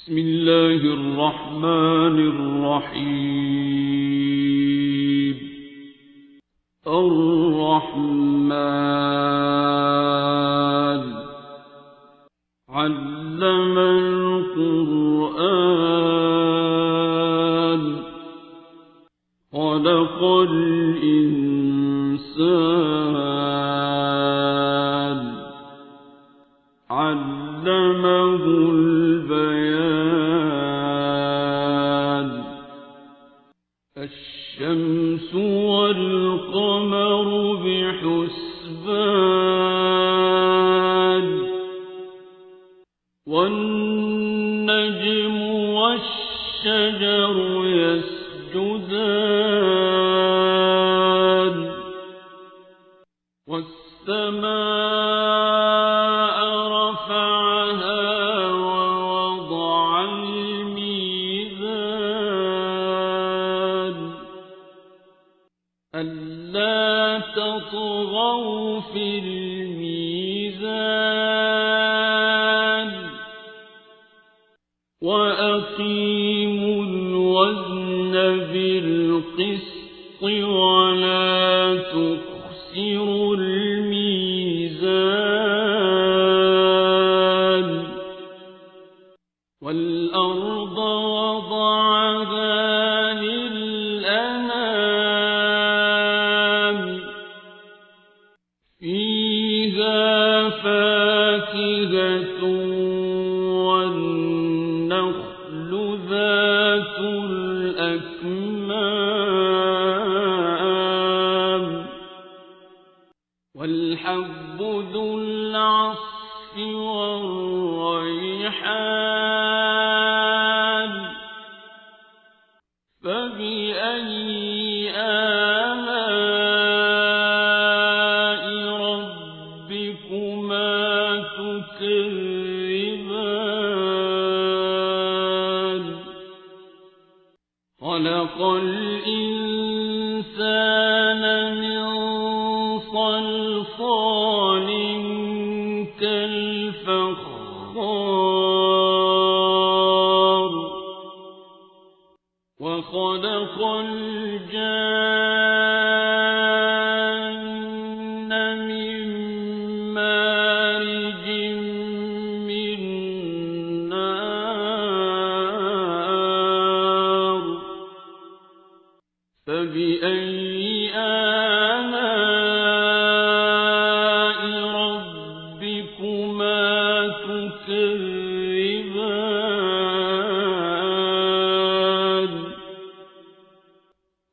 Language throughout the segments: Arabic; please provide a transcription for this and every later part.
بسم الله الرحمن الرحيم. الرحمن علم القرآن خلق الإنسان علمه البيان. الشمس والقمر بحسبان والنجم والشجر يسجدان والسماء رفعها ووضع الميزان ألا تطغوا في الميزان وأقيموا الوزن بالقسط ولا تخسروا الميزان. والأرض وضعها للأنام فيها فاكهة والنخل ذات الأكمام والحب ذو العصف والريحان فبأي آلاء ربكما تكذبان. خلق الإنسان من صلصال كالفخار وخلق الجان من مارج من نار فبأي آلاء ربكما تكذبان.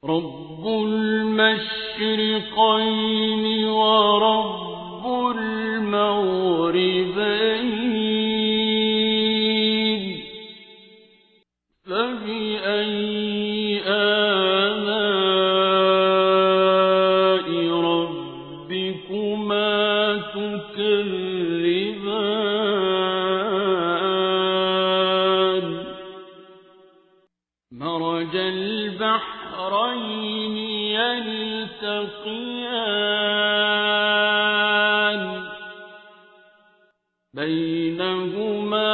رب المشرقين ورب المغربين فبأي آلاء ربكما تكذبان. مرج البحرين يلتقيان بينهما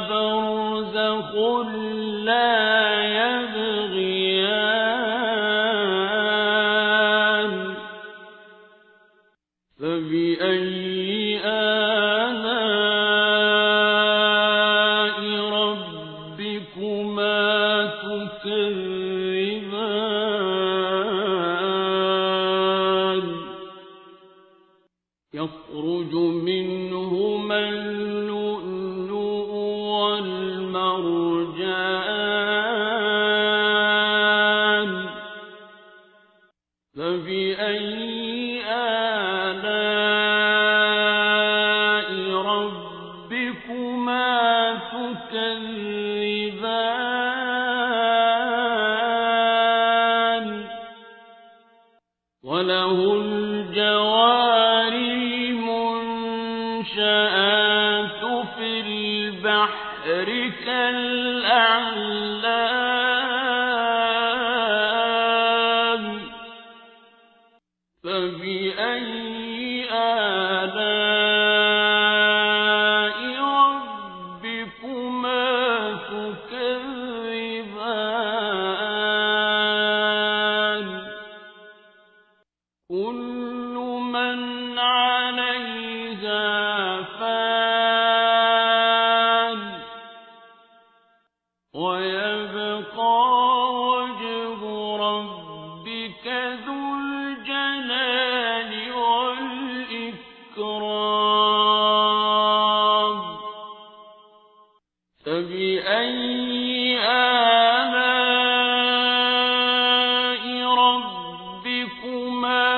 برزخ لا يبغيان فبأي آلاء ربكما تكذبان. يخرج منهما اللؤلؤ والمرجان فبأي آلاء ربكما تكذبان. وله الجوار المنشآت في البحر كالأعلام فبأي آلاء ربكما تكذبان. ويبقى وجه ربك ذو الجلال والإكرام فبأي آلاء ربكما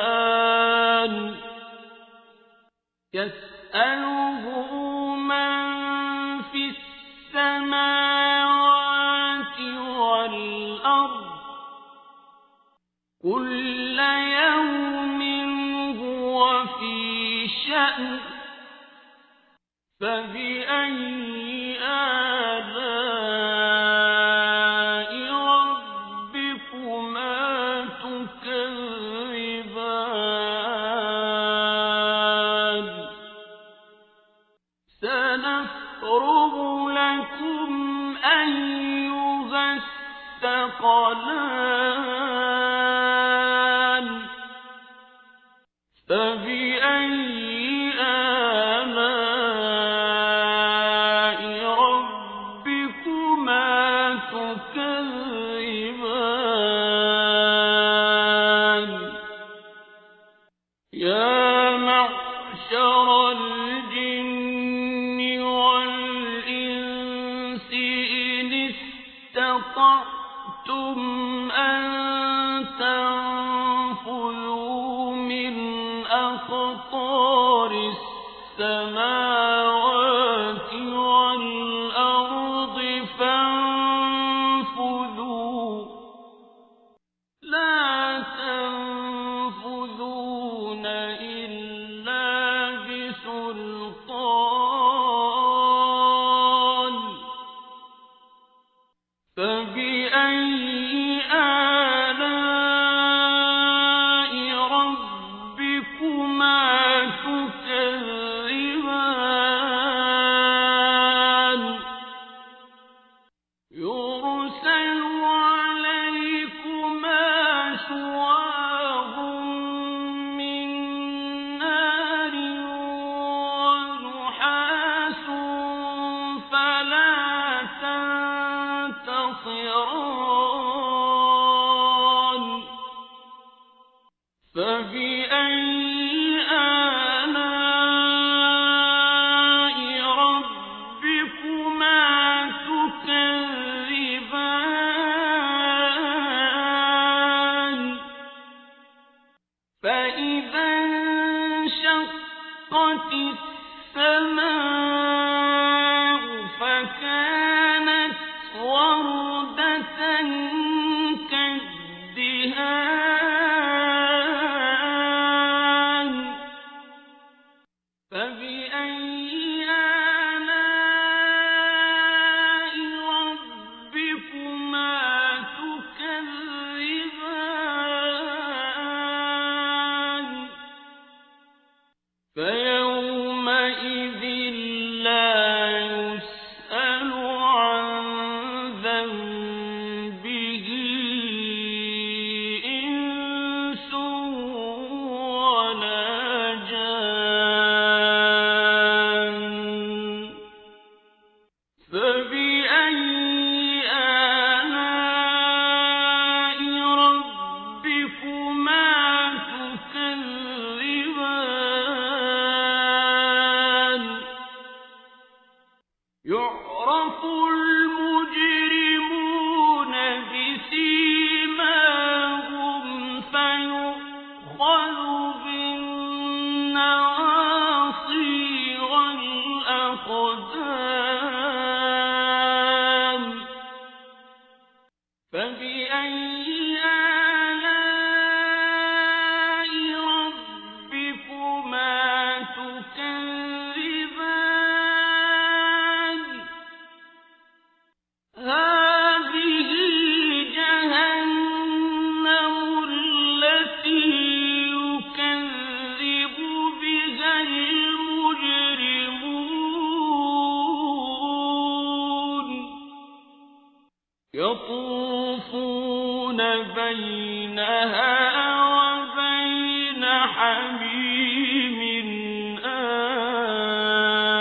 تكذبان يسأله من في السماوات والأرض كل يوم هو في شأن فبأي آلاء ربكما تكذبان سنفرغ لكم أيها الثقلان فبأي آلاء ربكما تكذبان يا معشر الجن والإنس إن استطعتم أن تنفذوا من أقطار السماوات والأرض فانفذوا لا تنفذون إلا بسلطان فبأي آلاء ربكما تكذبان يرسل عليكما شواظ من نار ونحاس فلا تنتصران فبأي آلاء ربكما تكذبان فإذا انشقت السماء فكانت وردة كالدهان فبأي آلاء ربكما تكذبان فيومئذ لا يسأل عن ذنبه إنس ولا جان فبأي آلاء ربكما تكذبان يعرف المجرمون بسيماهم فيؤخذ بالنواصي والأقدام فبأي آلاء ربكما تكذبان هذه جهنم التي يكذب بها المجرمون يطوفون بينها وبين حميم آن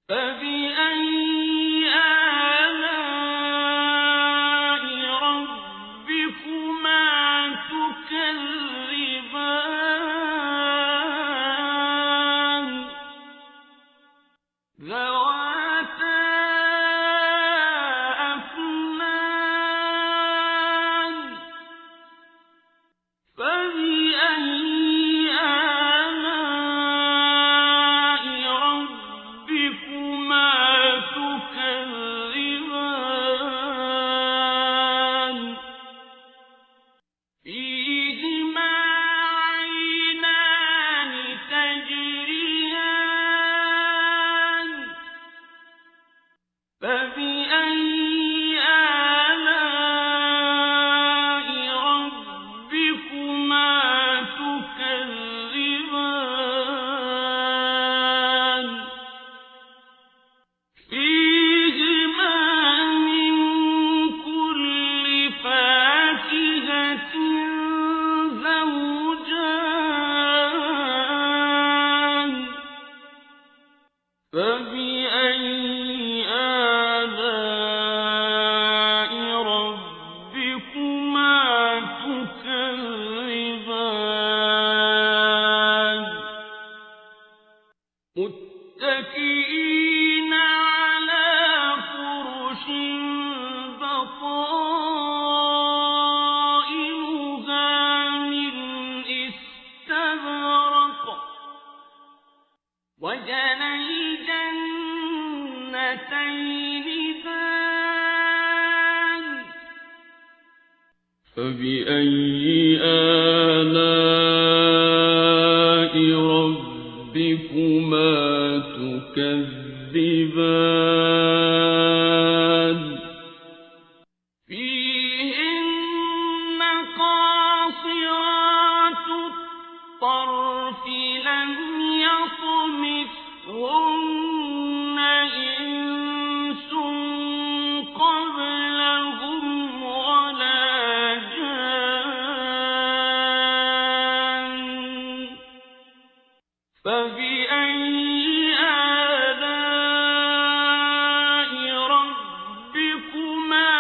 فبأي آلاء ربكما تكذبان ذواتا أفنان فبأي آلاء ربكما تكذبان فيهما عينان تجريان فبأي آلاء ربكما تكذبان فيهما من كل فاكهة زوجان فبأي آلاء ربكما تكذبان متكئين على فرش بطائنها من استبرق وجنى الجنتين دان فبأي آلاء ربكما تكذبان فيهن قاصرات الطرف لم يطمثهن إنس قبلهم ولا جان فبأي آلاء ربكما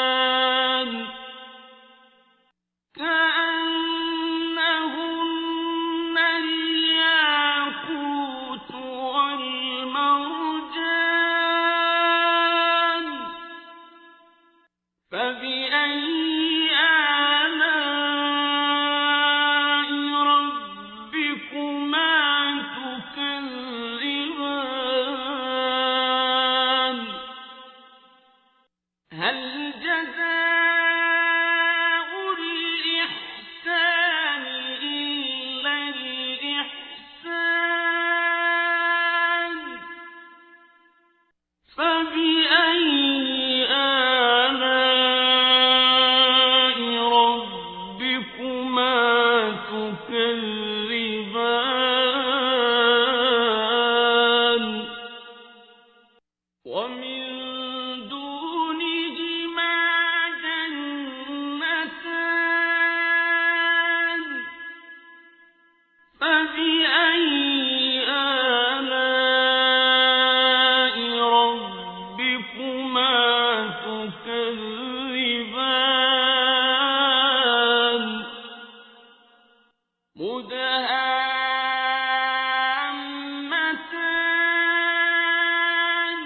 تكذبان كأنهن الياقوت والمرجان فبأي آلاء ربكما تكذبان هل جزاء الإحسان إلا الإحسان فبأي آلاء ربكما تكذبان ومن دونهما جنتان فبأي آلاء ربكما تكذبان مدهامتان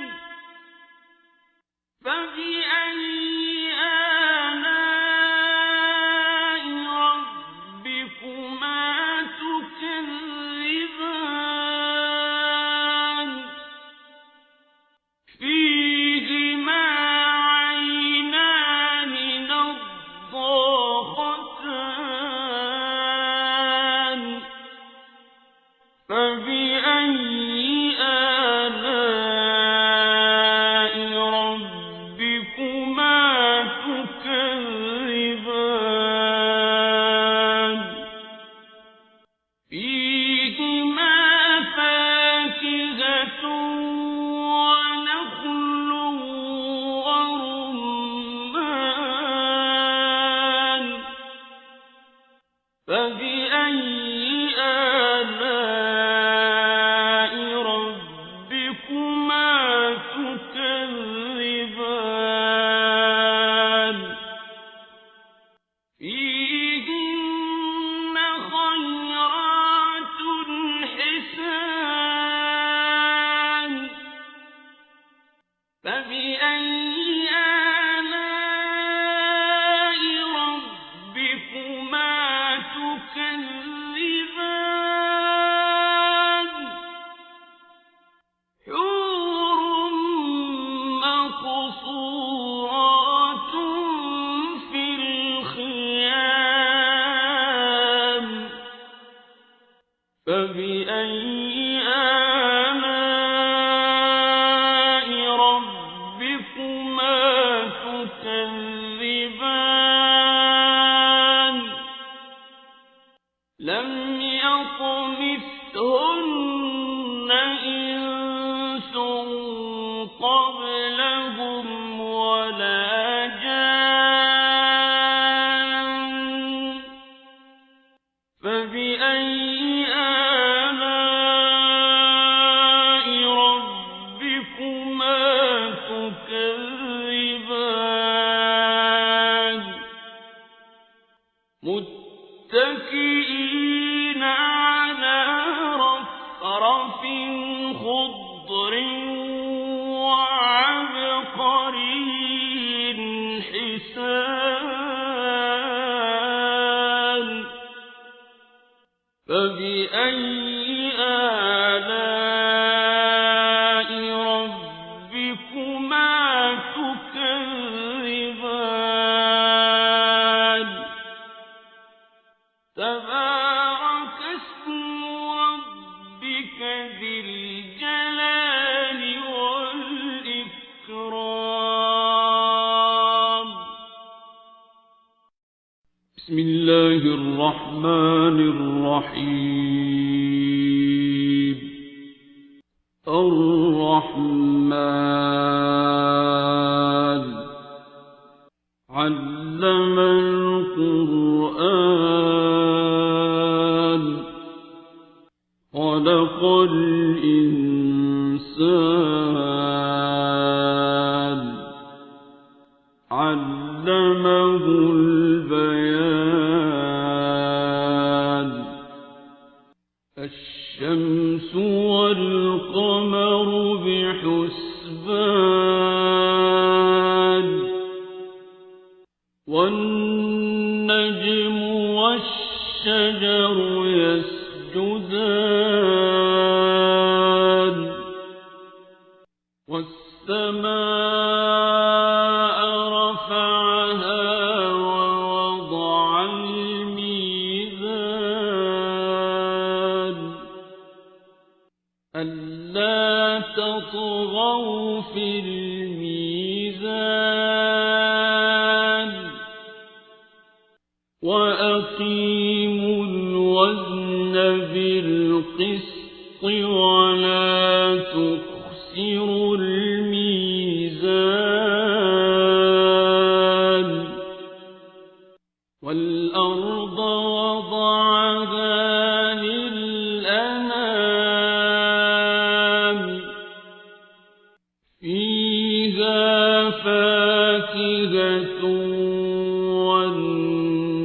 فبأي آلاء ربكما تكذبان فيهما عينان نضاختان فبأي آلاء ربكما تكذبان لم يطمثهن إنس قبلهم ولا جان فبأي آلاء ربكما تكذبان متكئين على رفرف خضر وعبقري حسان فبأي آلاء ربكما تكذبان تبارك اسم ربك ذي الجلال والإكرام بسم الله الرحمن الرحيم الرحمن علم القرآن خلق الإنسان علمه البيان الشمس والقمر بحسبان والنجم والشجر يسجدان والسماء رفعها ووضع الميزان ألا تطغوا في الميزان وأقيموا الوزن بالقسط ولا تخسروا الميزان والأرض وضعها للأنام فيها فاكهة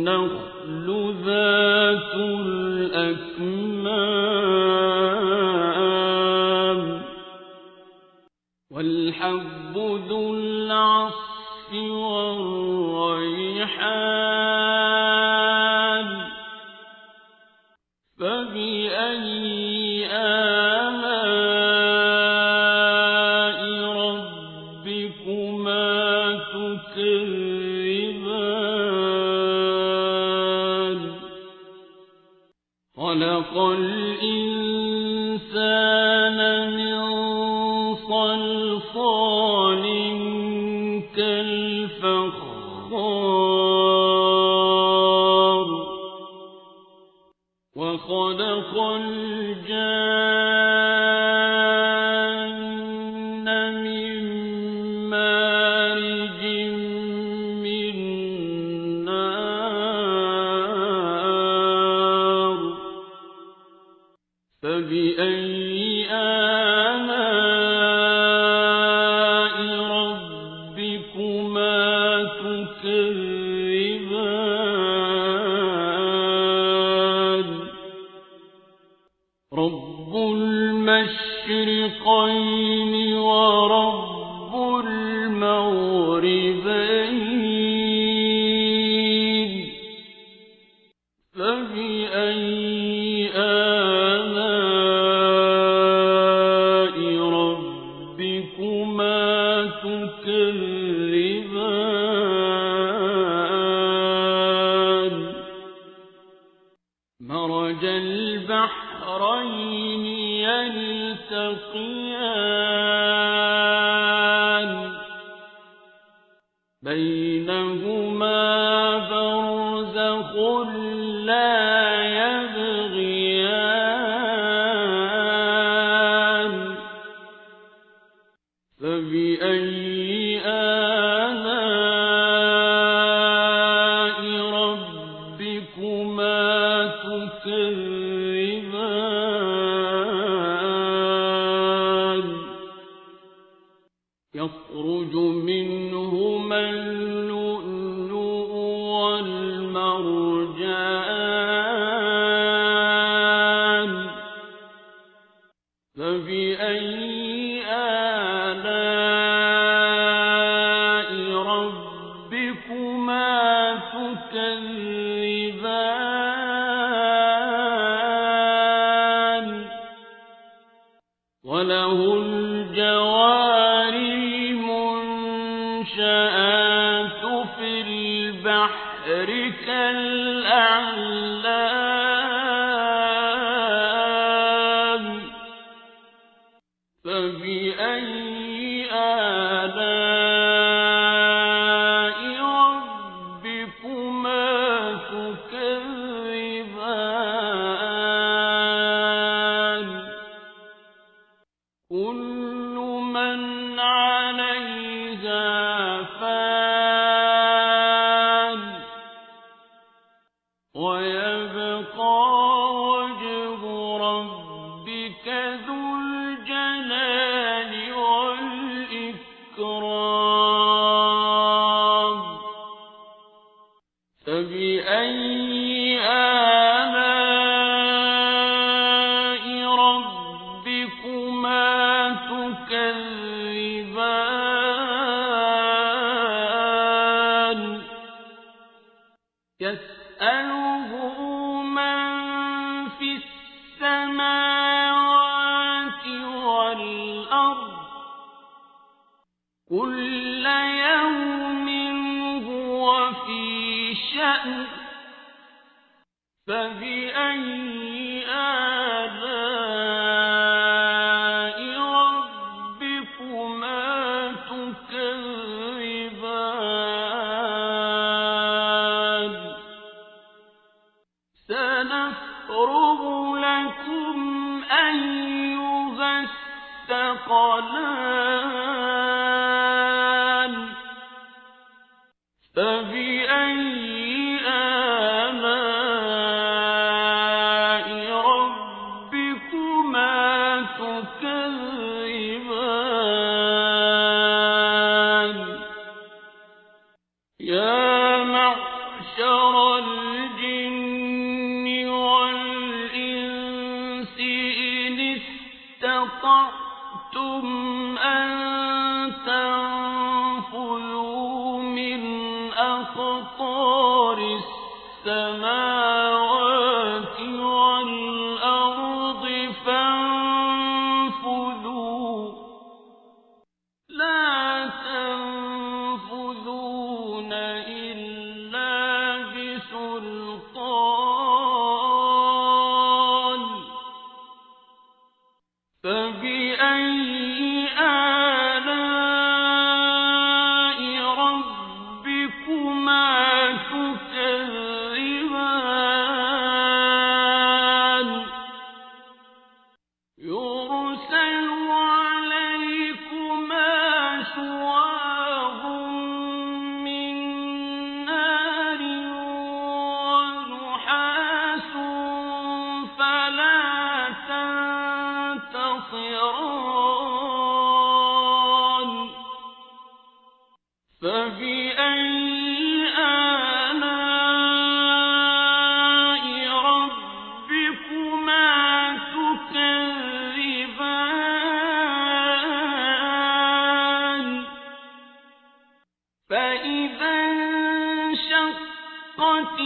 والنخل ذات الأكمام والحب ذو العصف والريحان فبأي آلاء ربكما تكذبان خلق الإنسان من صلصال كالفخار وخلق الجان من مارج من نار فبأي آلاء ربكما تكذبان رب المشرقين ورب المغربين فبأي آلاء ربكما تكذبان مرج البحرين يلتقيان بينهما برزخ لا يبغيان فبأي آلاء ربكما تكذبان يخرج منهما اللؤلؤ والمرجان فبأي آلاء ربكما تكذبان وله الجوار المنشآت في البحر كالأعلام فبأي آلاء ربكما تكذبان كل من عليها فان ويبقى وجه ربك ذو الجلال والإكرام فبأي آلاء ربكما تكذبان يسأله من في السماوات والأرض كل يوم هو في شأن فبأي آلاء ربكما تكذبان سنفرغ لكم أيها الثقلان فبأي آلاء ربكما تكذبان يا معشر الجن والإنس إن استطعتم أن تنفذوا من أقطار السماوات والأرض فانفذوا لا تنفذون إلا بسلطان فبأي آلاء ربكما تكذبان يرسل عليكما شواظ من نار ونحاس فلا تنتصران فبأي آلاء ربكما تكذبان فإذا انشقت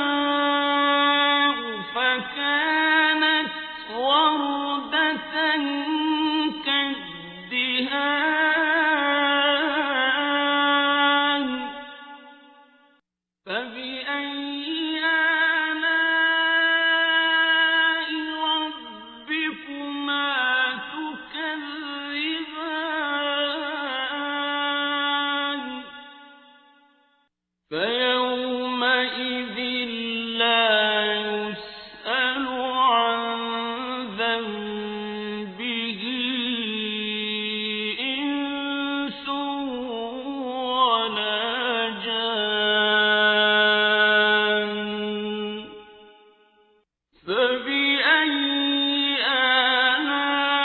السماء فكانت وردة فبأي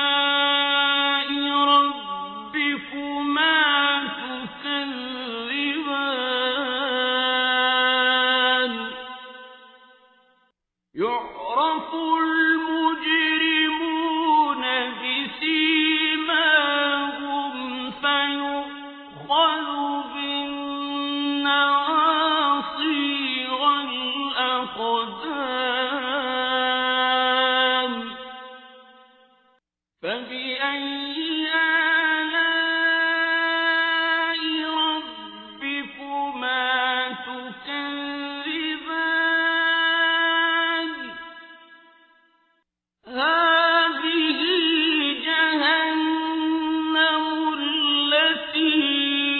آلاء ربكما تكذبان يعرف المجرمون بسيماهم فيؤخذ بالنواصي والأقدام فبأي آلاء ربكما تكذبان هذه جهنم التي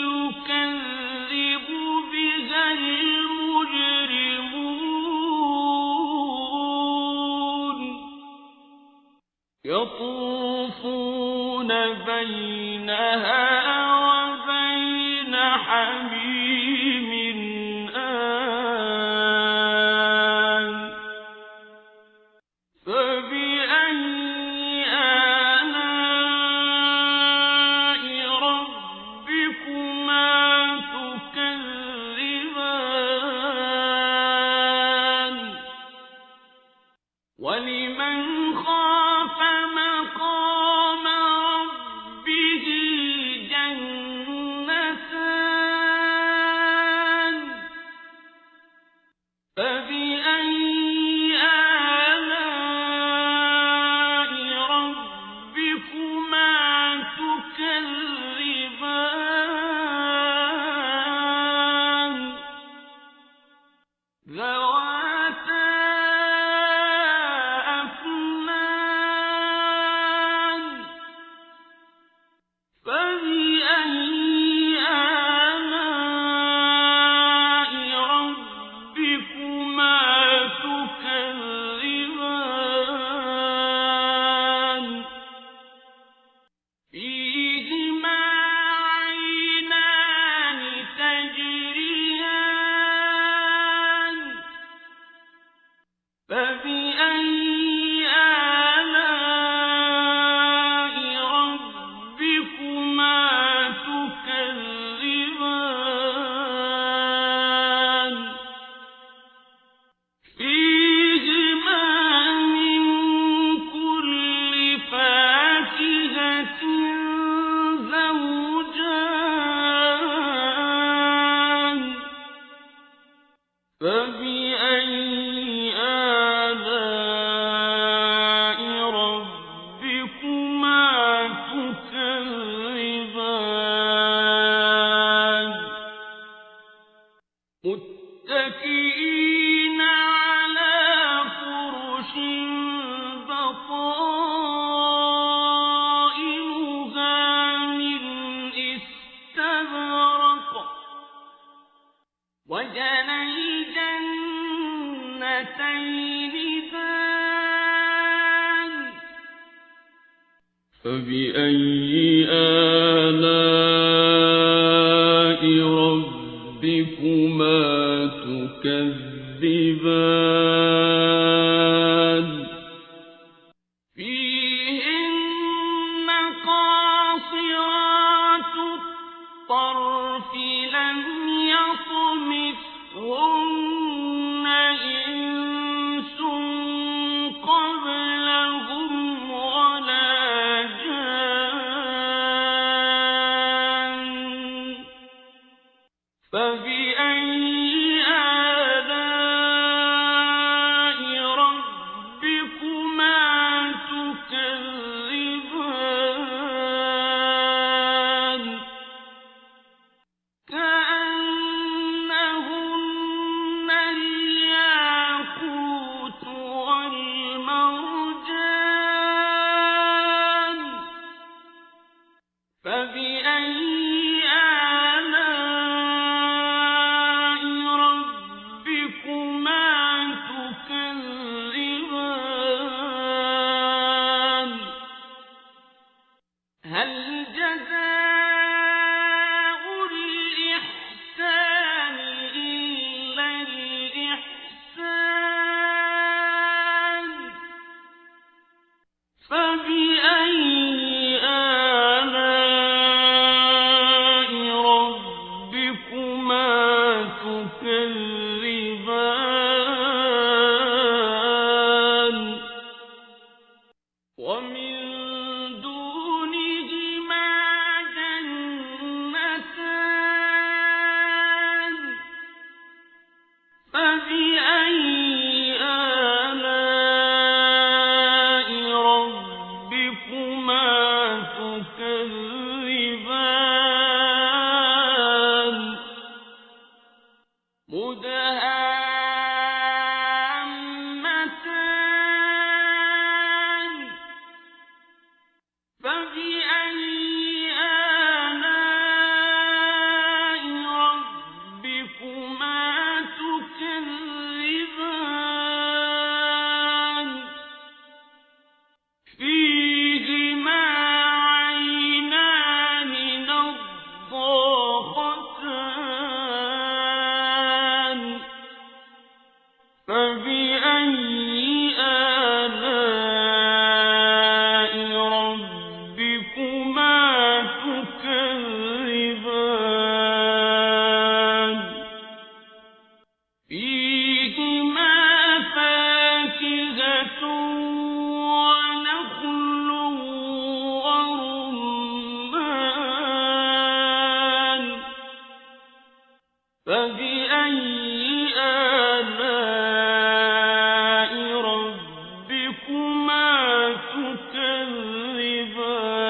يكذب بها المجرمون يطوفون بينها وبين حميم آن فبأي آلاء ربكما تكذبان ولمن خاف مقام ربه جنتان فبأي آلاء ربكما تكذبان ذواتا أفنان فبأي آلاء ربكما تكذبان فيهما عينان تجريان فبأي آلاء ربكما تكذبان فيهما من كل فاكهة زوجان فبأي آلاء ربكما تكذبان متكئين على فرش بطائنها من استبرق وجنى الجنتين دان فبأي آلاء ربكما تكذبان فيهن قاصرات الطرف لم يطمثهن إنس قبلهم ولا جان فبأي آلاء ربكما تكذبان كأنهن الياقوت والمرجان فبأي آلاء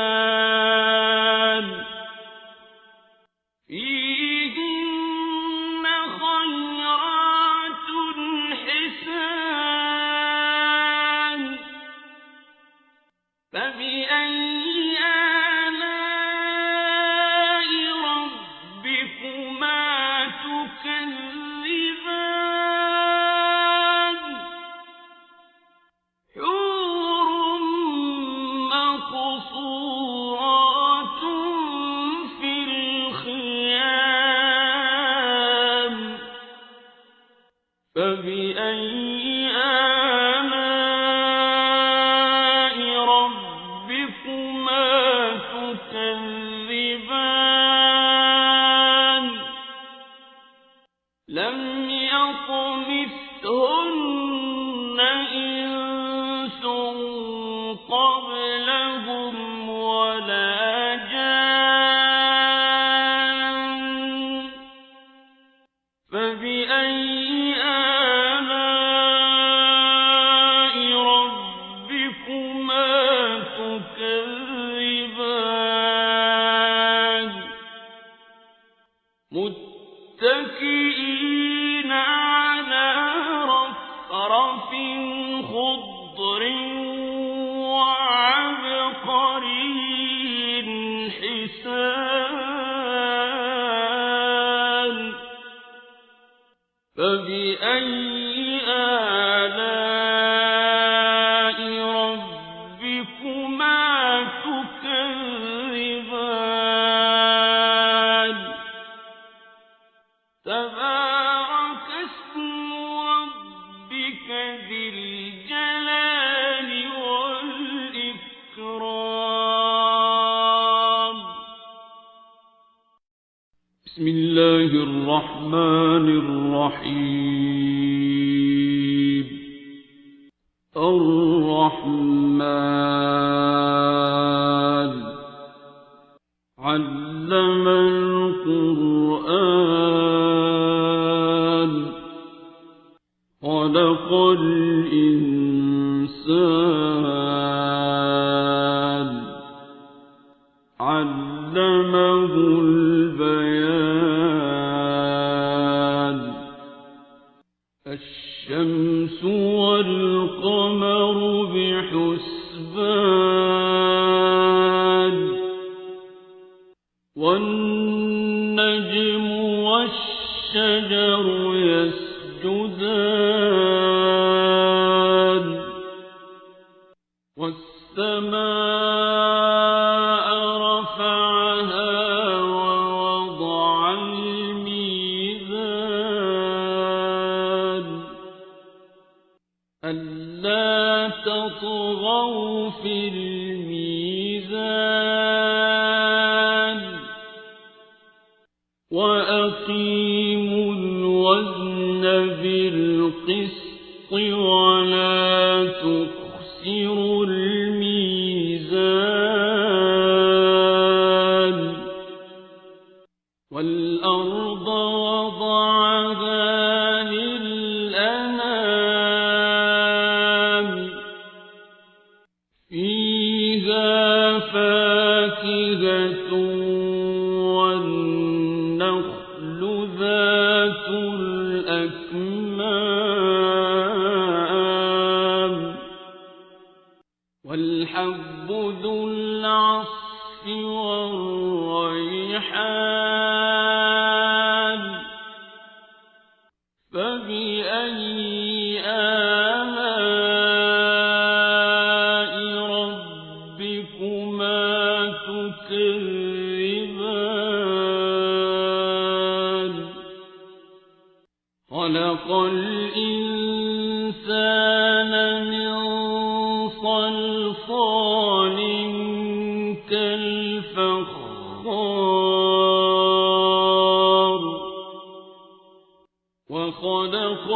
تكذبان فيهن خيرات حسان فبأي آلاء ربكما تكذبان حور مقصورات في الخيام فبأي آلاء ربكما تكذبان لم يطمثهن إنس قبلهم ولا جان فبأي آلاء ربكما تكذبان متكئين على رفرف خضر وعبقري حسان فبأي آلاء ربكما تكذبان تبارك اسم ربك ذي الجلال والإكرام بسم الله الرحمن الرحيم الرحمن علم القرآن خلق الإنسان علمه البيان الشمس والقمر بحسبان والنجم والشجر يسجدان والسماء رفعها ووضع الميزان ألا تطغوا في الميزان وأقيموا الوزن بالقسط ولا تخسروا الميزان والأرض وضعها للأنام فيها فاكهة والنخل ذات الأكمام والحب ذو العصف والريحان فبأي آلاء ربكما تكذبان خلق الإنسان من صلصال كالفخار وخلق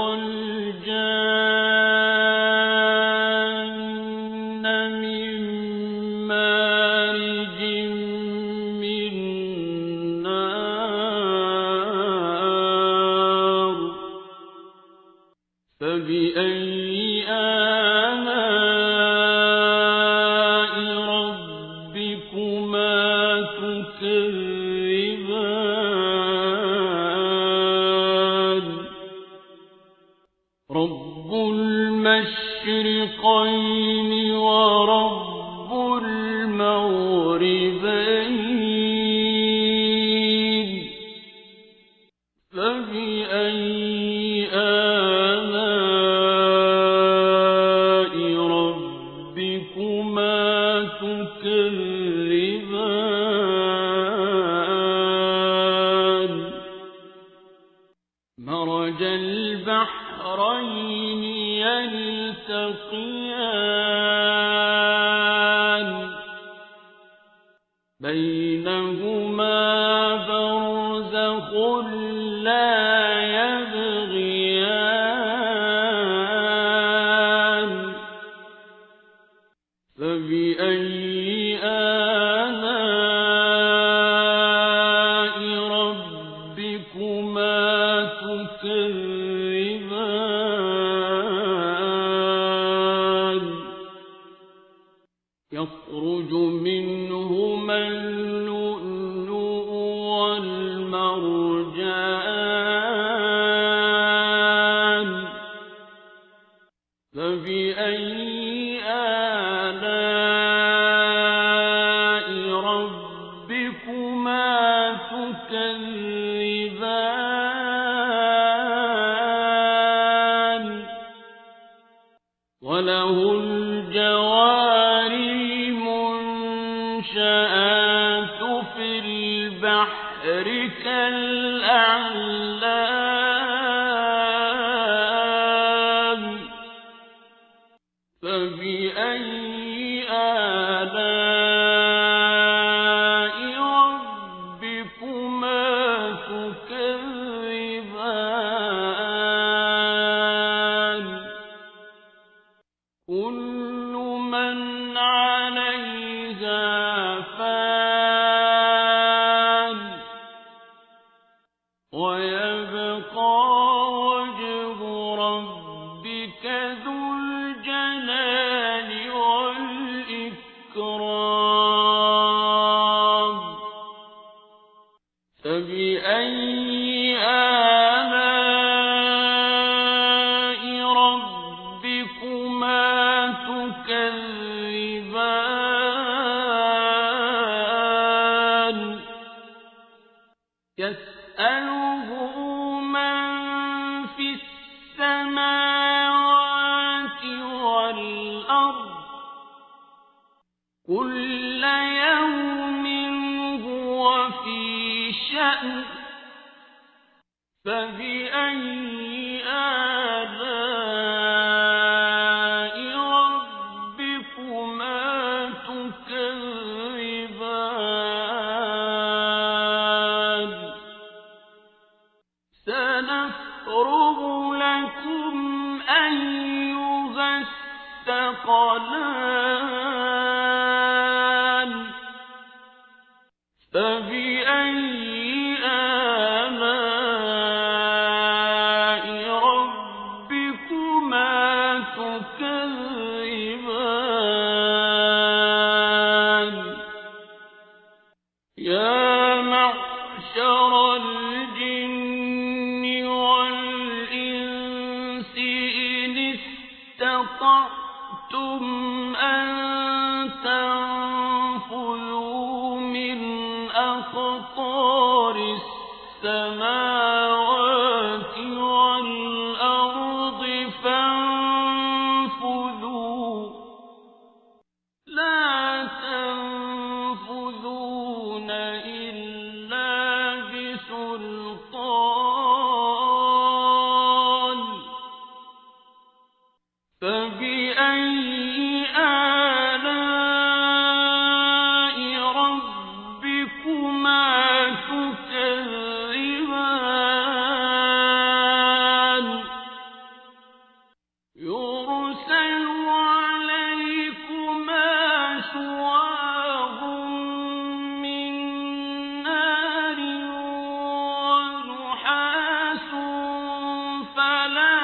الجان من مارج من نار. فبأي آلاء ورب المغربين فبأي آلاء ربكما تكذبان مرج البحرين يلتقيان بينهما برزخ لا يبغيان فبأي آلاء ربكما تكذبان يخرج منهما اللؤلؤ والمرجان فبأي آلاء ربكما تكذبان وله الجوار المنشآت في البحر كالأعلام فبأي آلاء ربكما تكذبان كل من عليها فان ويبقى وجه ربك ذو الجلال والإكرام فبأي آلاء ربكما تكذبان يسأله من في السماوات والأرض كل يوم هو في شأن فبأي آلاء ربكما تكذبان سنفرغ لكم أيها الثقلان فبأي آلاء ربكما تكذبان يا معشر الجن والإنس إن استطعتم أن تنفذوا من أقطار السماوات والأرض فانفذوا لا تنفذون إلا بسلطان فبأي آلاء ربكما تكذبان يرسل عليكما شواظ من نار ونحاس فلا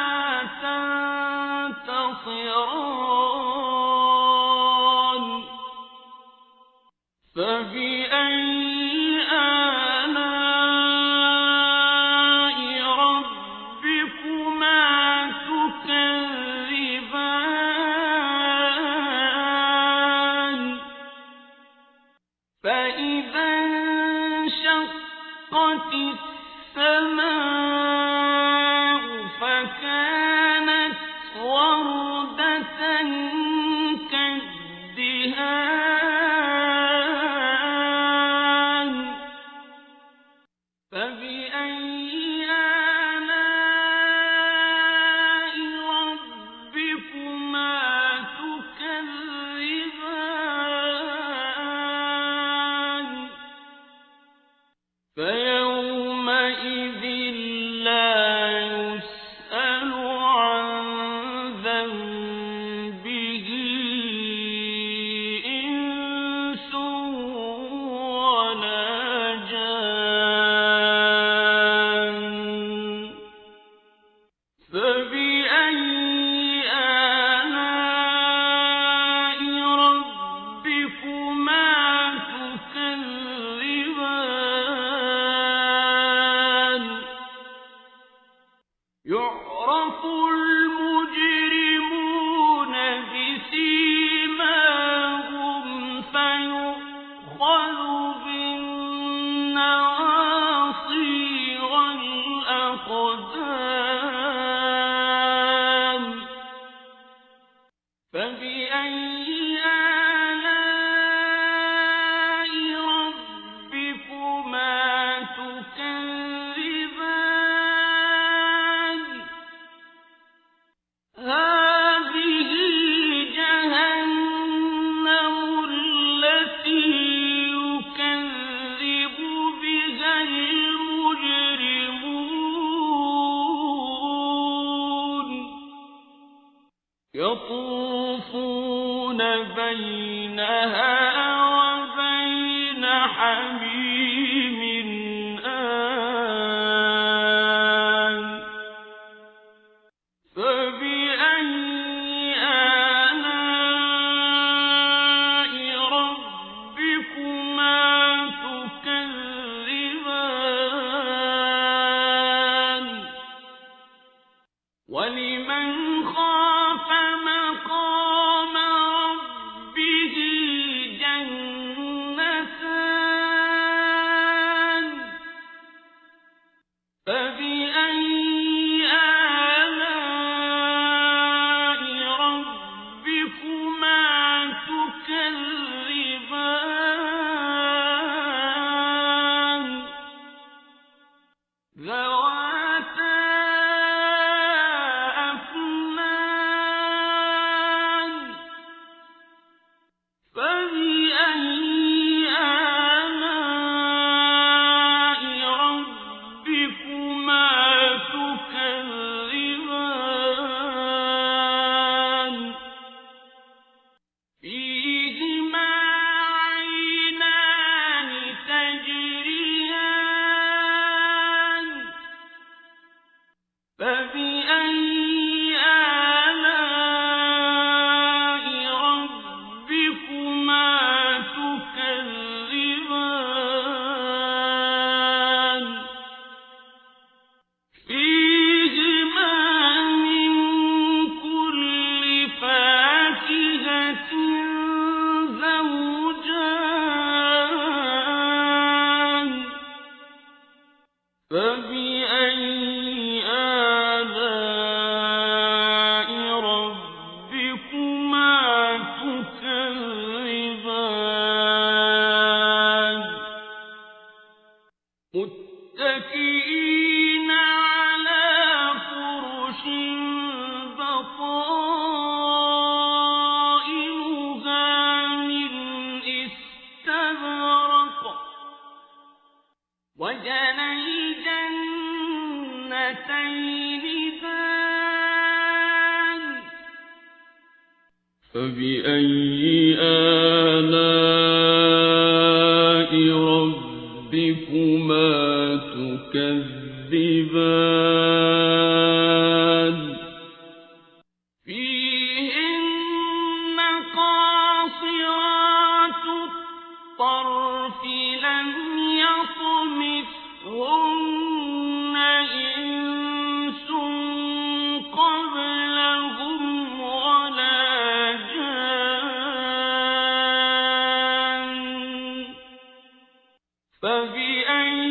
تنتصران فبأي آلاء ربكما تكذبان السماء فكانت وردة كالدهان فبأي آلاء ربكما تكذبان فيومئذ لا يسأل عن ذنبه إنس ولا جان فبأي آلاء ربكما تكذبان يعرف المجرمون بسيماهم فيؤخذ بالنواصي والأقدام فبأي آلاء ربكما تكذبان هذه جهنم التي يكذب بها المجرمون يطوفون بينها وبين حميم آن فبأي آلاء ربكما تكذبان ولمن خاف مقام ربه جنتان فبأي آلاء ربكما تكذبان ذواتا أفنان فبأي آلاء ربكما تكذبان فيهما عينان تجريان فبأي آلاء ربكما تكذبان فيهما من كل فاكهة زوجان فبأي آلاء ربكما تكذبان متكئين على فرش بطائنها من استبرق وجنى الجنتين دان فبأي آلاء ربكما تكذبان فيهن قاصرات الطرف لم يطمثهن إنس قبلهم ولا جان فبأي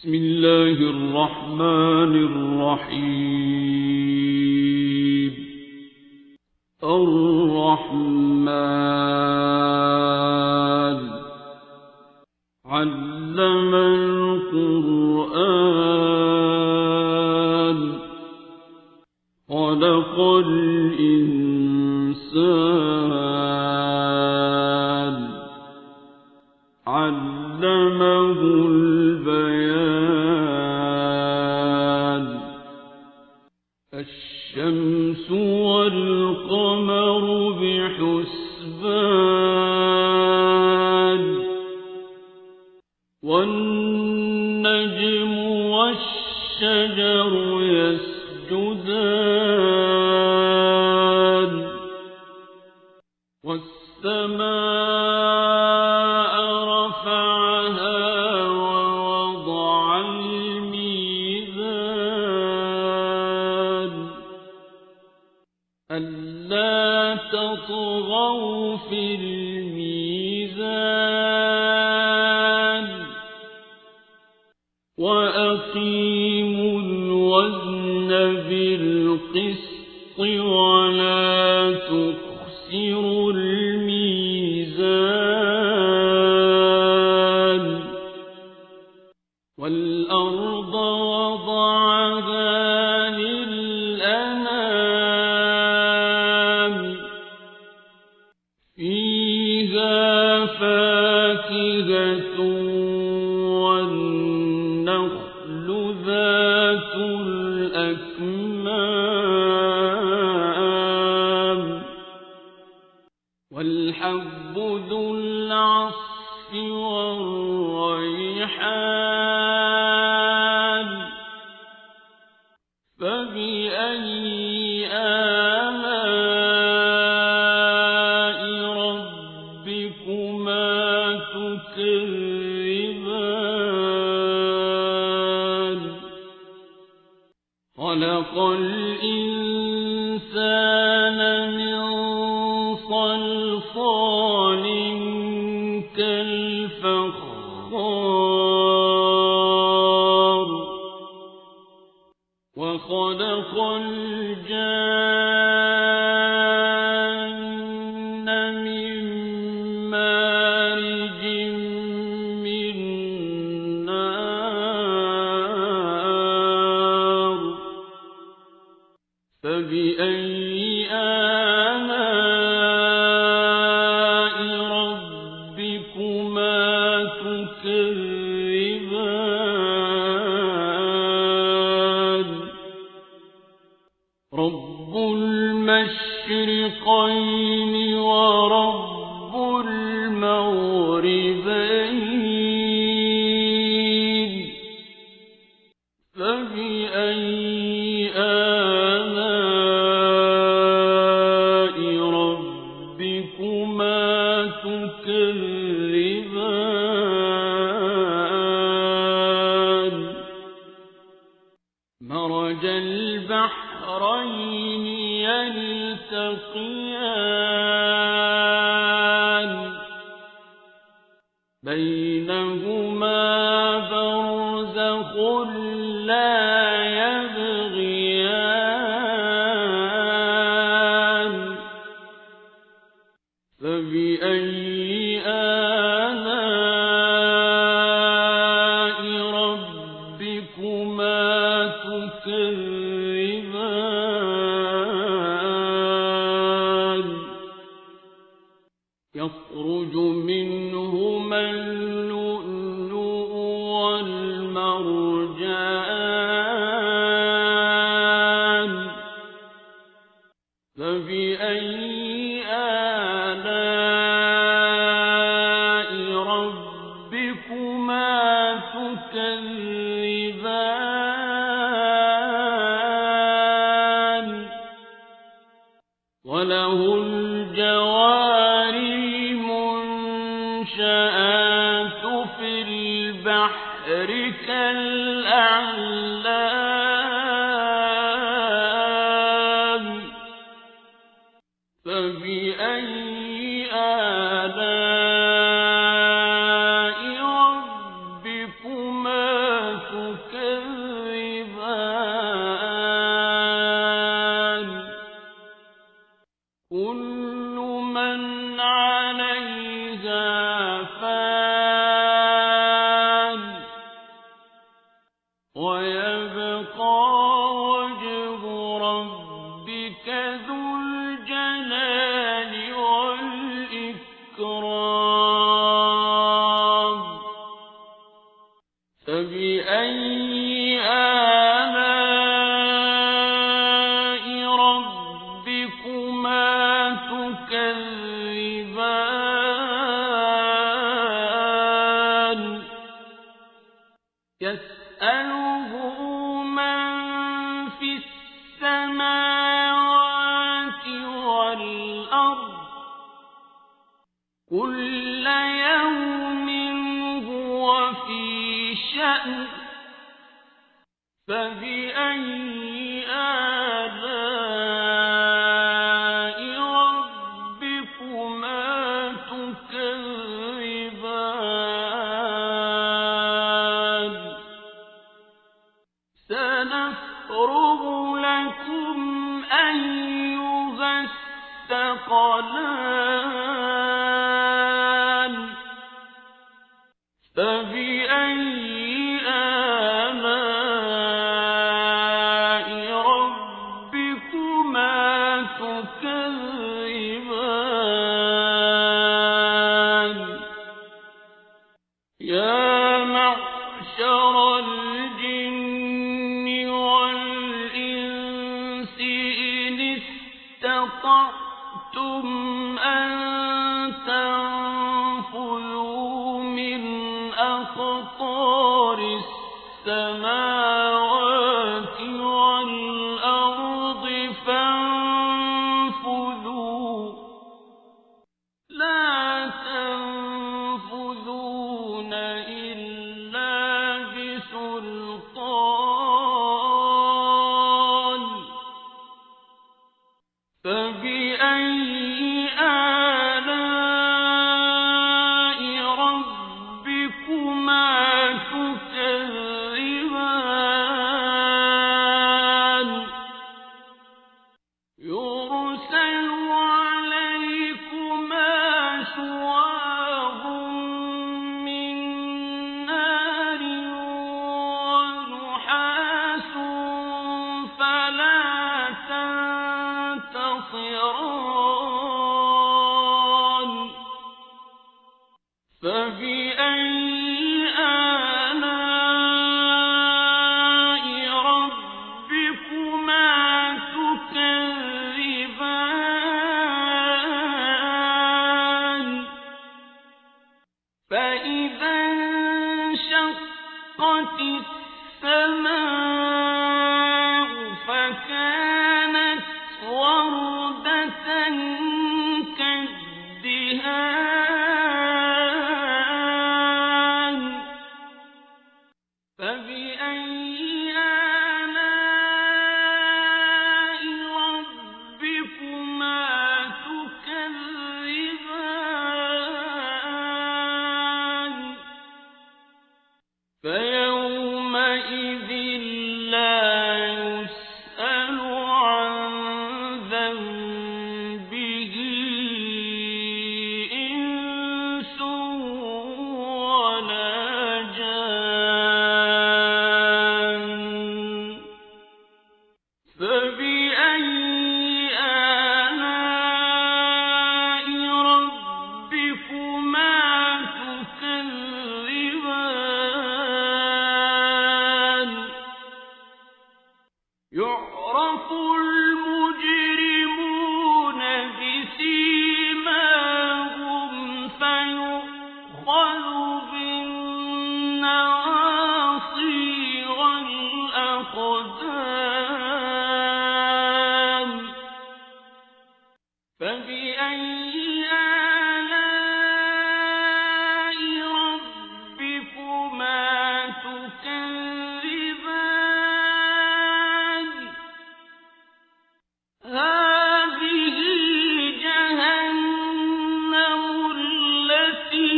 بسم الله الرحمن الرحيم. الرحمن علم القرآن خلق الإنسان علمه البيان الشمس والقمر بحسبان والنجم والشجر يسجدان والسماء رفعها ووضع الميزان ألا تطغوا في الميزان وأقيموا الوزن بالقسط ولا تخسروا الميزان والأرض وضعها للأنام فيها فاكهة والنخل ذات الأكمام والحب ذو العصف والريحان فبأي آلاء ربكما تكذبان خلق الإنسان من صلصال كالفخار وخلق الجان من مارج من نار فبأي آلاء ربكما تكذبان رب المشرقين ورب المغربين فبأي آلاء ربكما تكذبان مرج البحرين يلتقيان بينهما برزخ لا يبغيان فبأي آلاء ربكما تكذبان يخرج منهما اللؤلؤ والمرجان فبأي آلاء ربكما تكذبان وله الجوار المنشآت في البحر كالأعلام فبأي آلاء ربكما تكذبان كل من عليها فان ويبقى وجه ربك ذو الجلال والإكرام فبأي آلاء ربكما تكذبان شأن فبأي آلاء ربكما تكذبان سنفرغ لكم أيها الثقلان فبأي آلاء ربكما تكذبان يا معشر الجن والإنس إن استطعتم أن تنفذوا من أقطار السماوات والأرض فانفذوا لا تنفذون إلا بسلطان فبأي آلاء ربكما تكذبان يرسل عليكما شواظ من نار ونحاس فلا تنتصران فبأي آلاء ربكما تكذبان فإذا انشقت السماء فكانت وردة كالدهان فبأي آلاء ربكما تكذبان فيومئذ لا يسأل عن ذنبه إنس ولا جان فبأي آلاء ربكما تكذبان يعرف المجرمون بسيماهم فيؤخذ بالنواصي والأقدام فبأي آلاء ربكما تكذبان هذه جهنم التي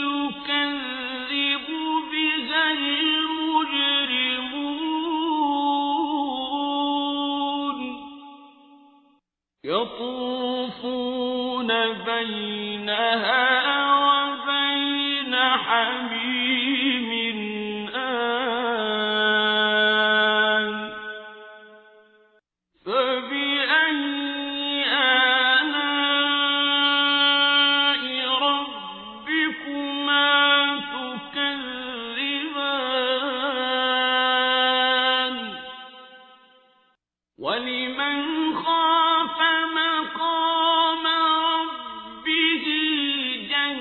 يكذب بها المجرمون يطوفون بينها وبين حميم آن فبأي آلاء ربكما تكذبان ولمن خاف مقام ربه جنتان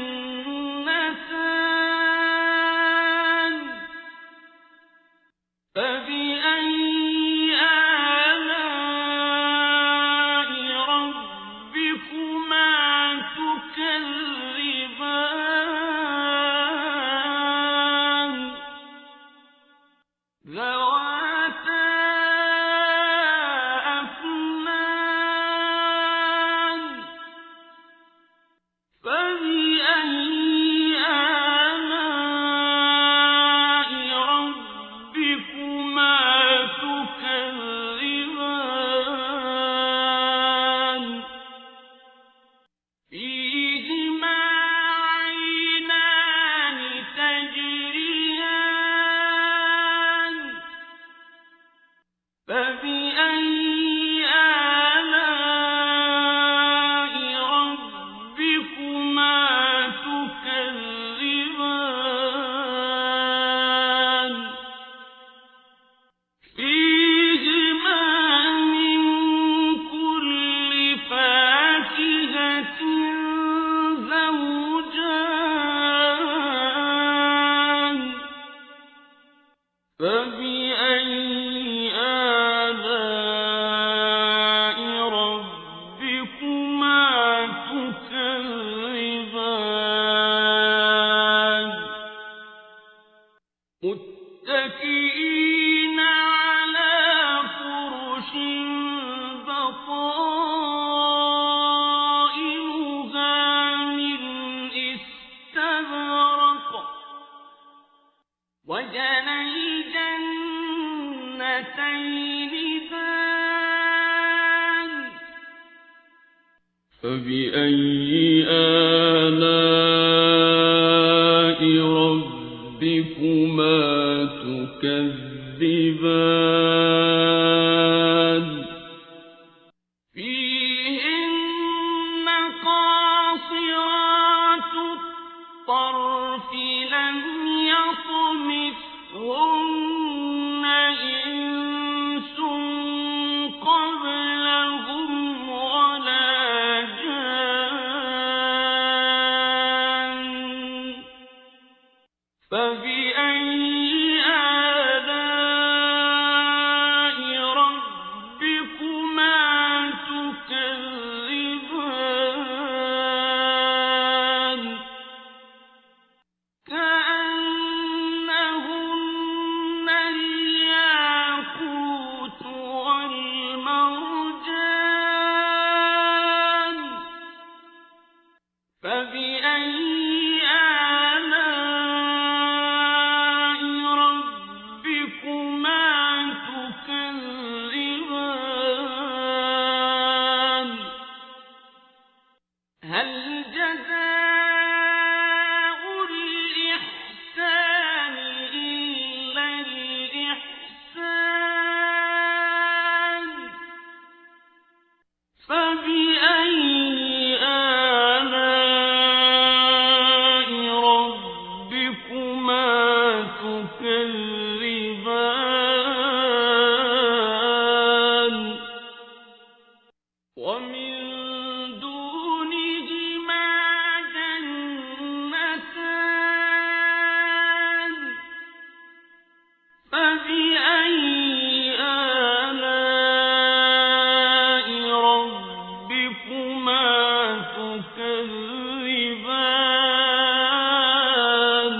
متكئين على فرش بطائنها من استبرق وجنى الجنتين دان فبأي آلاء ربكما تكذبان فيهن قاصرات الطرف لم يطمثهن إنس قبلهم ولا جان فبأي آلاء ربكما تكذبان كأنهن الياقوت والمرجان فبأي آلاء ربكما تكذبان هل جزاء الإحسان إلا الإحسان فبأي آلاء ربكما تكذبان ومن دونهما جنتان فبأي آلاء ربكما تكذبان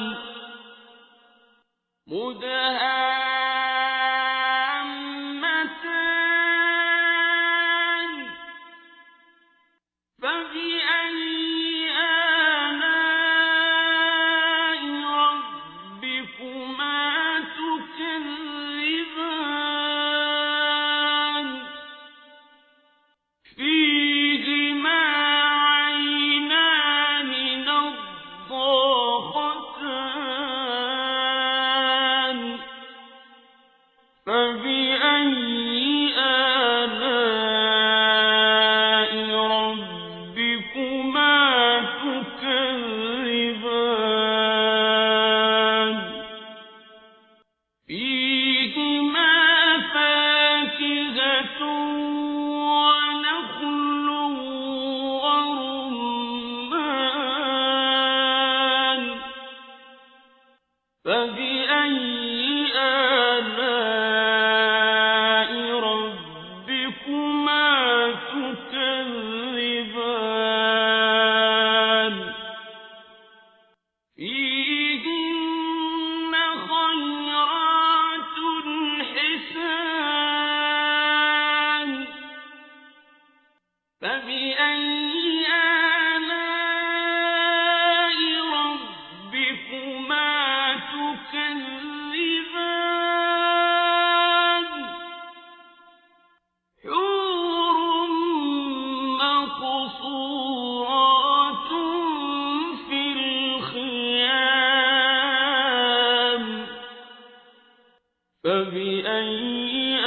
مدهامتان فبأي آلاء ربكما تكذبان فيهما عينان نضاختان فبأي آلاء ربكما تكذبان فيهما فاكهة ونخل ورمان فبأي آلاء ربكما تكذبان فيهن خيرات حسان فبأي آلاء ربكما تكذبان حور مقصورات في الخيام فبأي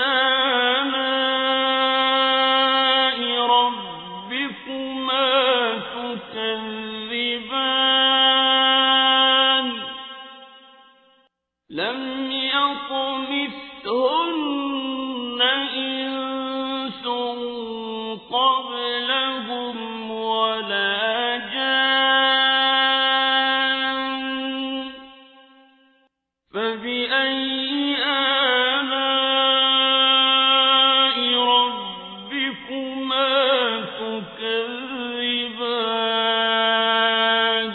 آلاء ربكما تكذبان لم يطمثهن إنس قبلهم ولا جان فبأي آلاء ربكما تكذبان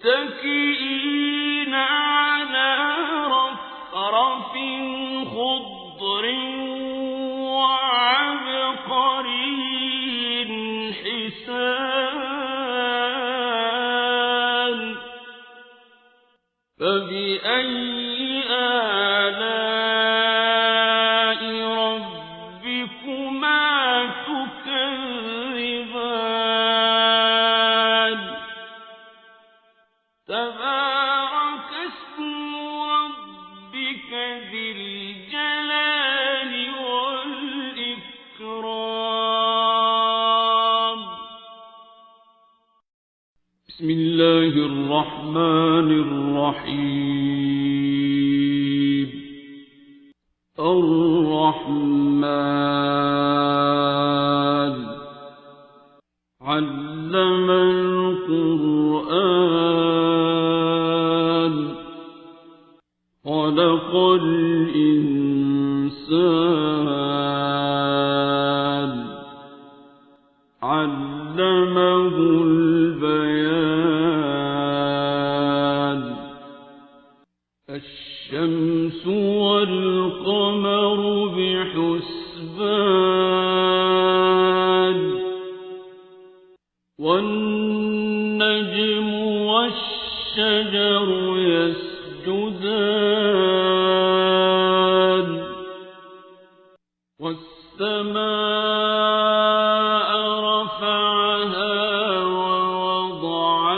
متكئين على رفرف خضر وعبقري حسان فبأي آلاء ربكما تكذبان تبارك اسم ربك ذي الجلال والإكرام بسم الله الرحمن الرحيم الرحمن علم القرآن خلق الإنسان علمه البيان الشمس والقمر بحسبان والنجم والشجر يسجدان والسماء رفعها ووضع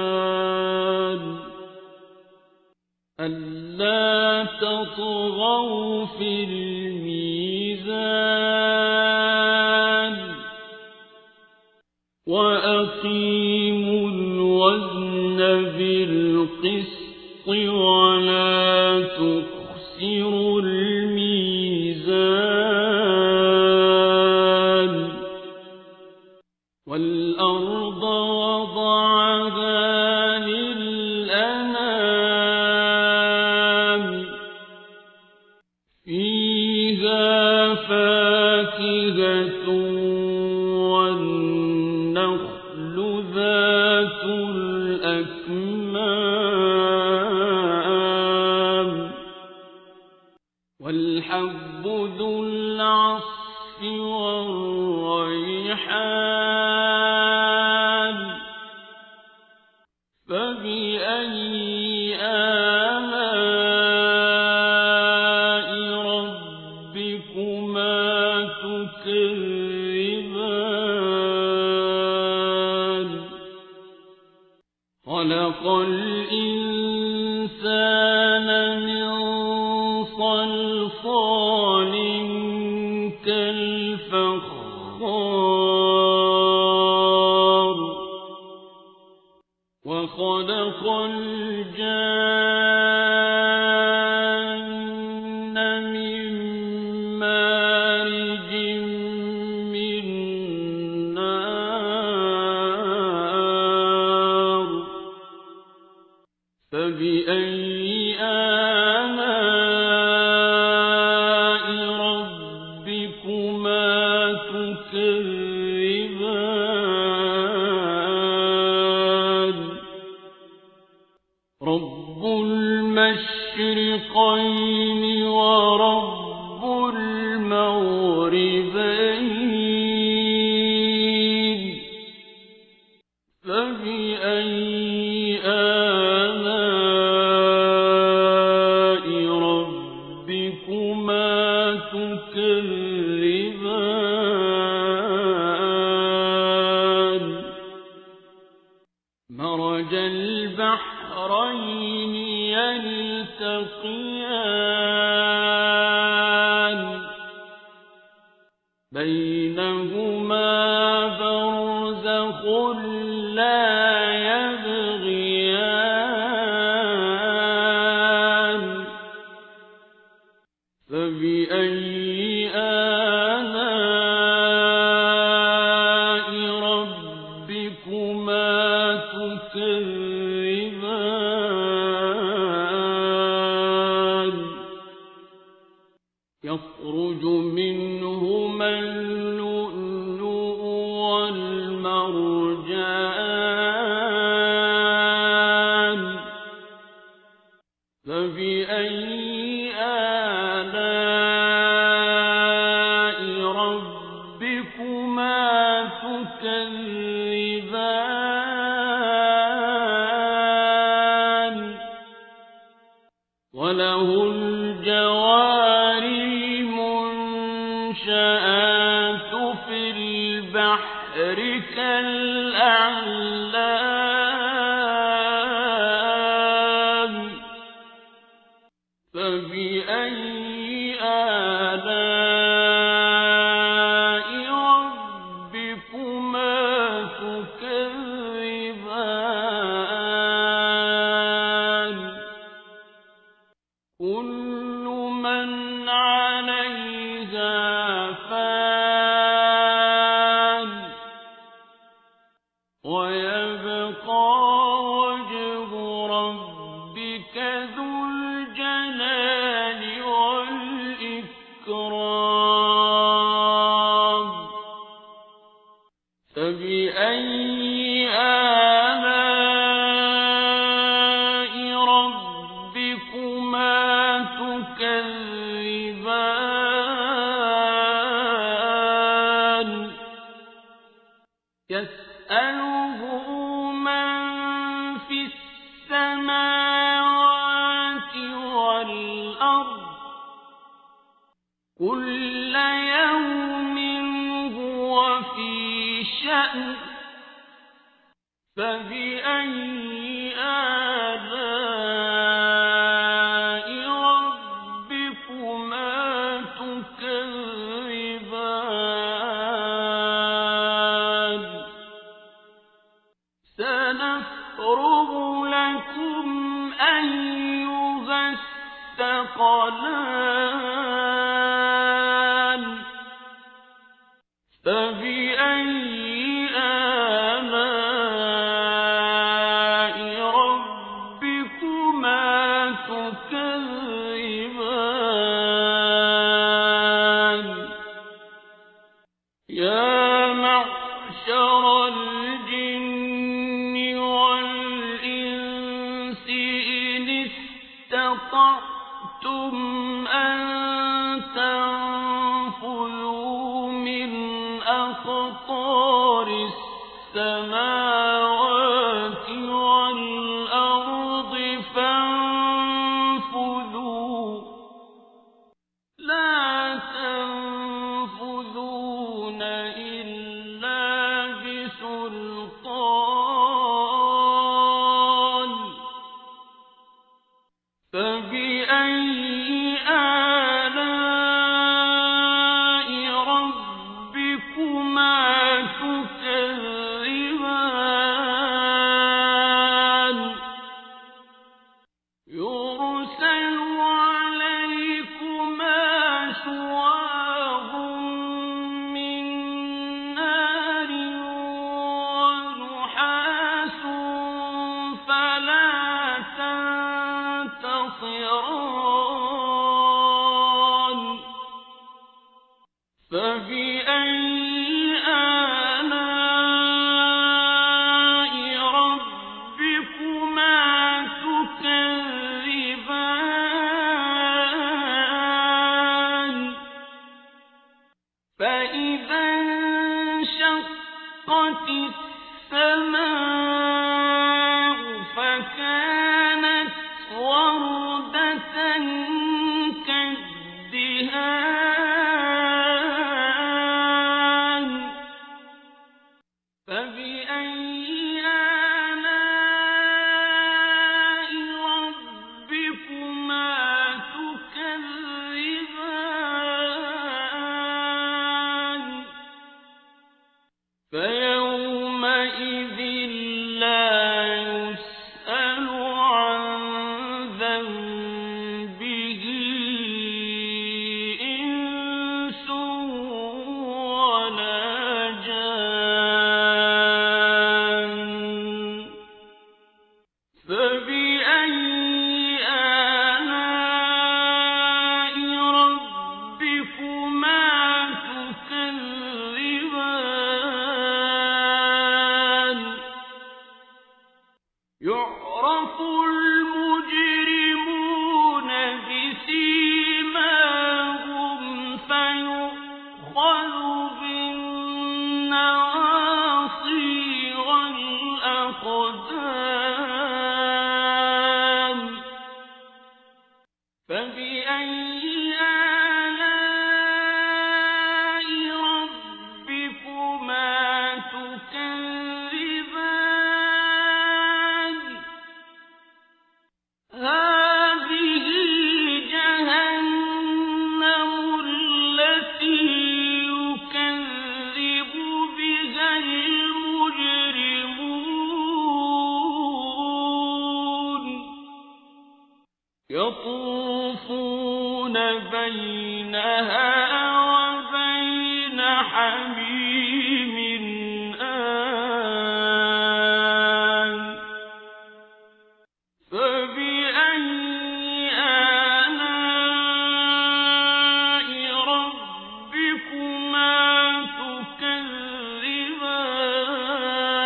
الميزان ألا تطغوا في الميزان وأقيموا الوزن بالقسط ولا تخسروا الميزان والأرض وضعها للأنام فيها فاكهة والنخل ذات الأكمام والحب ذو العصف والريحان فبأي آلاء ربكما تكذبان خلق الإنسان من صلصال كالفخار وخلق الجان من مارج من نار فبأي آلاء ربكما تكذبان رب المشرقين ورب المغربين فبأي آلاء ربكما تكذبان مرج البحرين يلتقيان بينهما برزخ لا يبغيان فبأي آلاء ربكما تكذبان يخرج منهما اللؤلؤ والمرجان تكذبان فبأي آلاء ربكما تكذبان وله الجوار المنشآت في البحر كالأعلام فبأي آلاء ربكما تكذبان كل من عليها فان ويبقى وجه ربك ذو الجلال والإكرام فبأي آلاء ربكما تكذبان يسأله من في السماوات والأرض كل يوم هو في شأن فبأي آلاء ربكما تكذبان سنفرغ لكم أيها الثقلان فبأي آلاء ربكما تكذبان يا معشر الجن والإنس إن استطعتم أن تنفذوا من أقطار السماوات والأرض فانفذوا لا تنفذون إلا بسلطان فبأي آلاء ربكما تكذبان يرسل عليكما شواظ من نار ونحاس فلا تنتصران فبأي آلاء ربكما تكذبان فإذا انشقت السماء فكانت وردة كالدهان فبأي آلاء ربكما تكذبان فيومئذ لا يسأل عن ذنبه إنس ولا جان فبأي آلاء ربكما تكذبان يعرف المجرمون بسيماهم فيؤخذ بالنواصي والأقدام فبأي آلاء ربكما تكذبان هذه جهنم التي يكذب بها المجرمون يطوفون بينها وبين حميم آن فبأي آلاء ربكما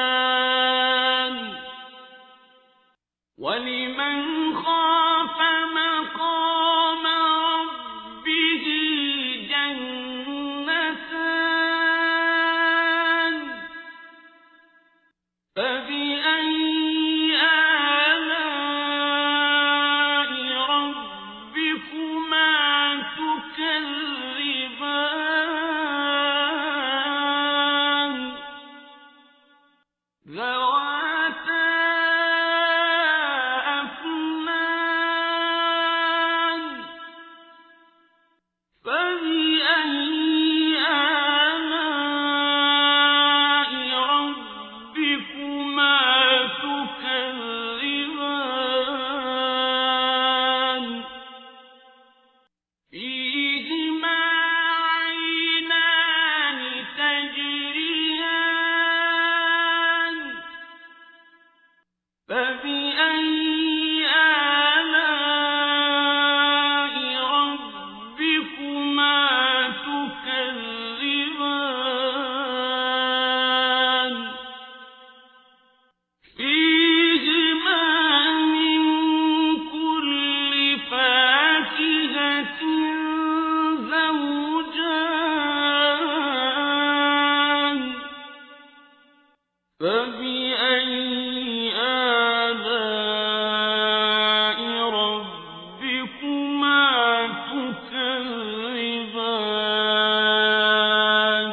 تكذبان ولمن خاف مقام ربه جنتان فبأي آلاء ربكما تكذبان ذواتا أفنان فبأي آلاء ربكما تكذبان فيهما عينان تجريان فبأي آلاء ربكما تكذبان فيهما من كل فاكهة زوجان فبأي آلاء ربكما تكذبان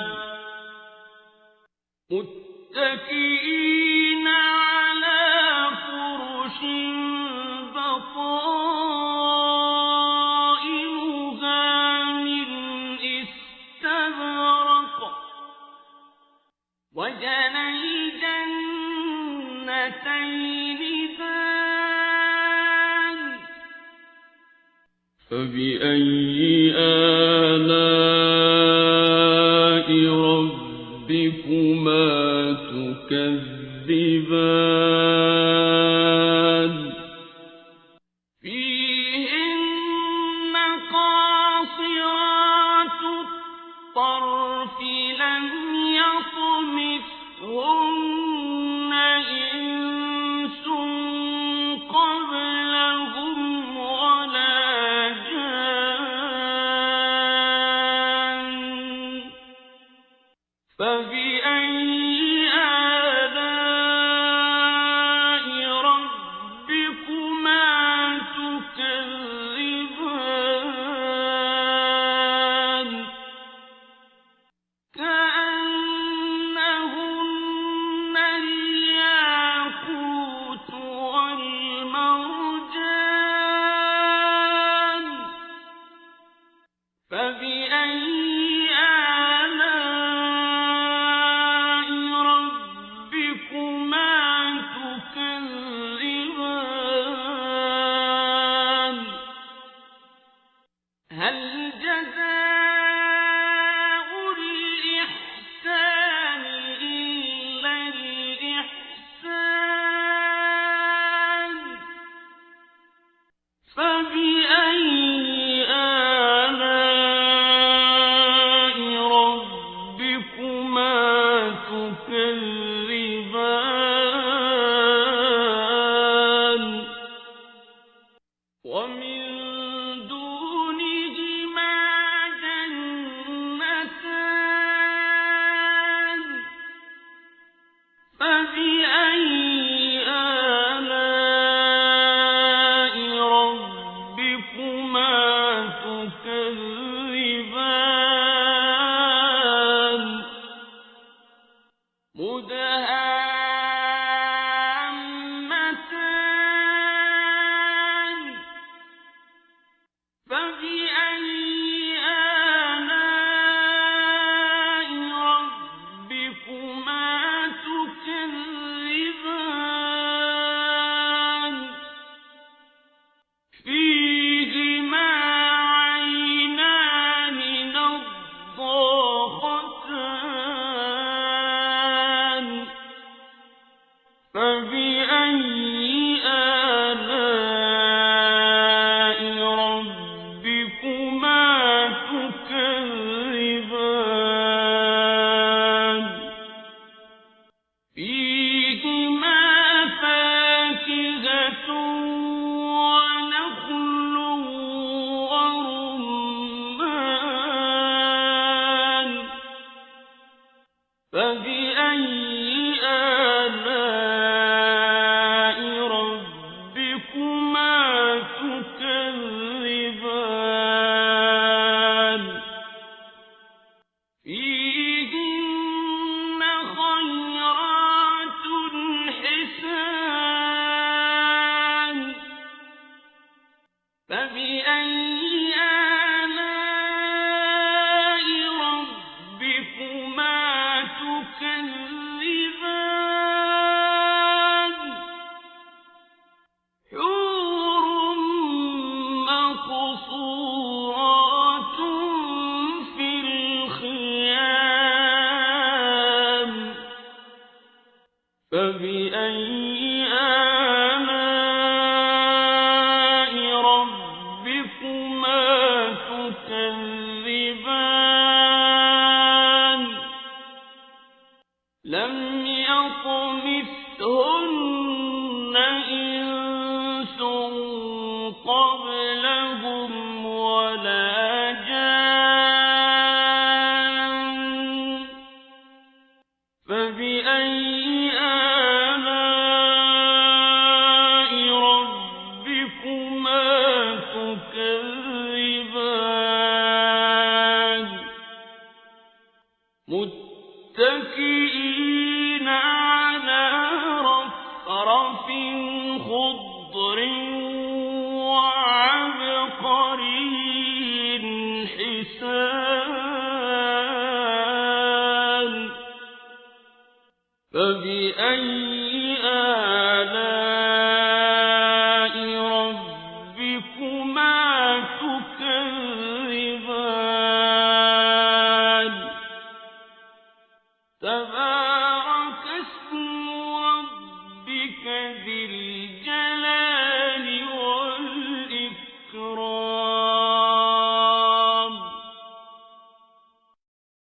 متكئين على فرش بطائنها من استبرق وجنى الجنتين دان فبأي آلاء ربكما تكذبان فيهن قاصرات الطرف لم يطمثهن إنس قبلهم ولا جان فبأي آلاء ربكما تكذبان كأنهن الياقوت والمرجان فبأي آلاء ربكما تكذبان هل جزاء الإحسان إلا الإحسان فبأي آلاء ربكما تكذبان فبأي آلاء ربكما تكذبان مدهامتان فبأي آلاء ربكما تكذبان فيهما عينان نضاختان فبأي آلاء ربكما تكذبان فيهما فاكهة ونخل ورمان فبأي آلاء ربكما تكذبان فيهن خيرات حسان فبأي آلاء ربكما تكذبان حور مقصورات في الخيام فبأي آلاء ربكما تكذبان لم يطمثهن إنس قبلهم ولا جان فبأي آلاء ربكما تكذبان متكئين على رفرف خضر وعبقري حسان فبأي آلاء ربكما تكذبان تبارك اسم ربك ذي